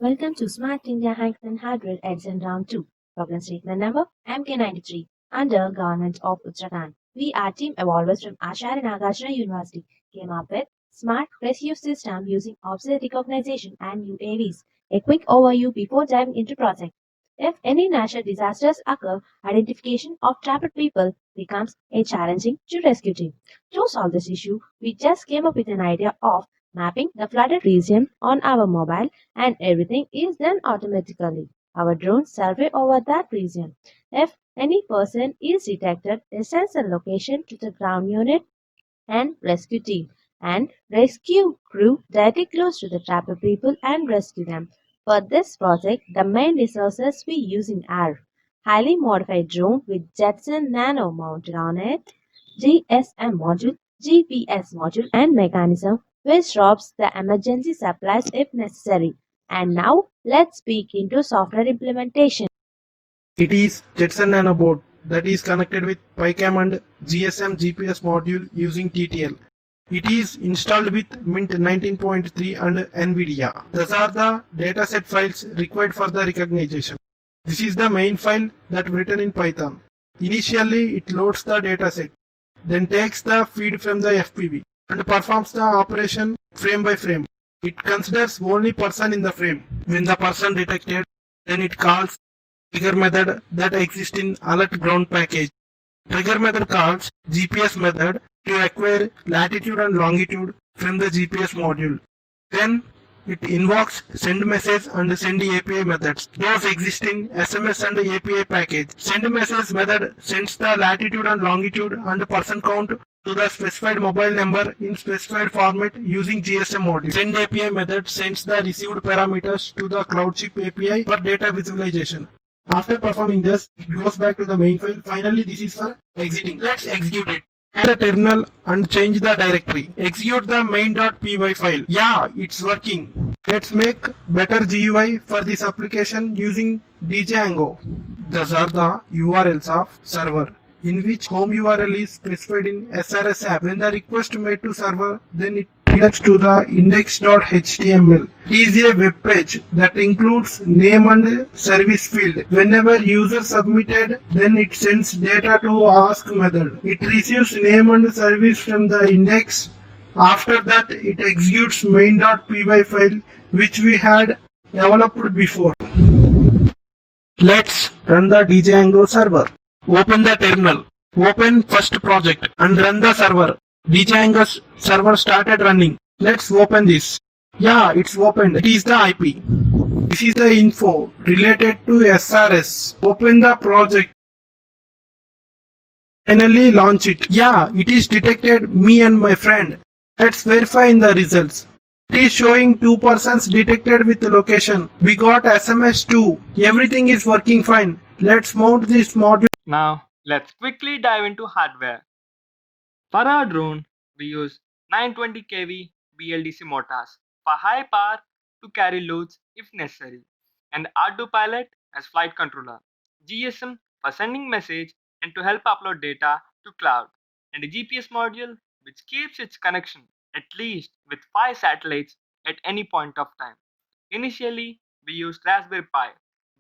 Welcome to Smart India Hacks and Hardware Edison Round 2. Problem statement number MK93. Under Government of Uttarakhand, we, our team evolvers from Acharya Nagarjuna University, came up with Smart Rescue System using object recognition and UAVs. A quick overview before diving into project. If any natural disasters occur, identification of trapped people becomes a challenging to rescue team. To solve this issue, we just came up with an idea of mapping the flooded region on our mobile and everything is done automatically. Our drones survey over that region. If any person is detected, it sends a location to the ground unit and rescue team and rescue crew directly close to the trapped people and rescue them. For this project, the main resources we using are highly modified drone with Jetson Nano mounted on it, GSM module, GPS module and mechanism which drops the emergency supplies if necessary. And now let's speak into software implementation. It is Jetson Nanoboard that is connected with PyCam and GSM GPS module using TTL. It is installed with Mint 19.3 and NVIDIA. These are the dataset files required for the recognition. This is the main file that written in Python. Initially, it loads the dataset, then takes the feed from the FPV and performs the operation frame by frame. It considers only person in the frame. When the person detected, then it calls trigger method that exists in alert ground package. Trigger method calls GPS method to acquire latitude and longitude from the GPS module. Then it invokes send message and send API methods. Those exist in SMS and API package. Send message method sends the latitude and longitude and person count to the specified mobile number in specified format using GSM module. Send API method sends the received parameters to the CloudShip API for data visualization. After performing this, it goes back to the main file. Finally, this is for exiting. Let's execute it. Add the terminal and change the directory. Execute the main.py file. Yeah, it's working. Let's make better GUI for this application using Django. These are the URLs of server, in which home URL is specified in SRS app. When the request made to server, then it redirects to the index.html. It is a web page that includes name and service field. Whenever user submitted, then it sends data to ask method. It receives name and service from the index. After that, it executes main.py file which we had developed before. Let's run the Django server. Open the terminal. Open first project and run the server. Django's server started running. Let's open this. Yeah, it's opened. It is the IP. This is the info related to SRS. Open the project. Finally launch it. Yeah, it is detected me and my friend. Let's verify in the results. It is showing 2 persons detected with the location. We got SMS too. Everything is working fine. Let's mount this module. Now, let's quickly dive into hardware. For our drone, we use 920 kV BLDC motors for high power to carry loads if necessary, and R2Pilot as flight controller, GSM for sending message and to help upload data to cloud, and a GPS module which keeps its connection at least with 5 satellites at any point of time. Initially, we used Raspberry Pi,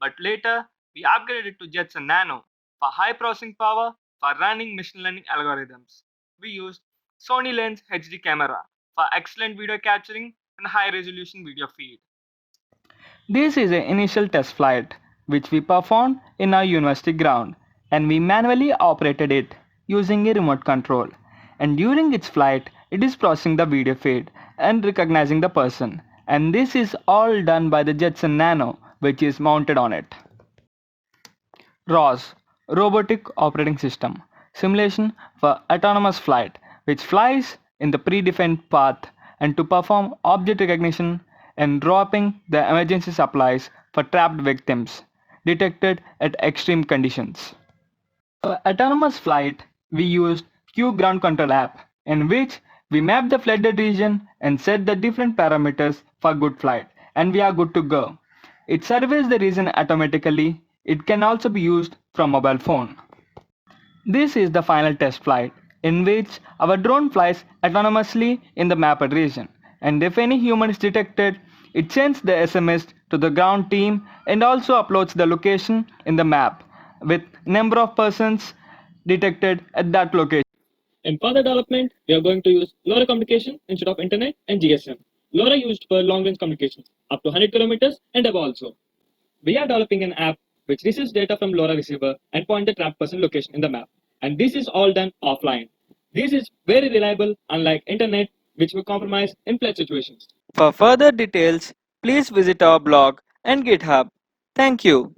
but later we upgraded to Jetson Nano for high processing power for running machine learning algorithms. We used Sony Lens HD camera for excellent video capturing and high resolution video feed. This is an initial test flight which we performed in our university ground, and we manually operated it using a remote control. And during its flight, it is processing the video feed and recognizing the person. And this is all done by the Jetson Nano which is mounted on it. ROS, Robotic Operating System, simulation for autonomous flight, which flies in the predefined path and to perform object recognition and dropping the emergency supplies for trapped victims detected at extreme conditions. For autonomous flight, we used Q Ground Control app, in which we map the flooded region and set the different parameters for good flight, and we are good to go. It surveys the region automatically. It can also be used from mobile phone. This is the final test flight, in which our drone flies autonomously in the mapped region, and if any human is detected, it sends the SMS to the ground team and also uploads the location in the map with number of persons detected at that location. In further development, we are going to use LoRa communication instead of internet and GSM. LoRa used for long-range communications up to 100 kilometers and above also. We are developing an app which receives data from LoRa receiver and point the trapped person location in the map. And this is all done offline. This is very reliable, unlike internet, which will compromise in flight situations. For further details, please visit our blog and GitHub. Thank you.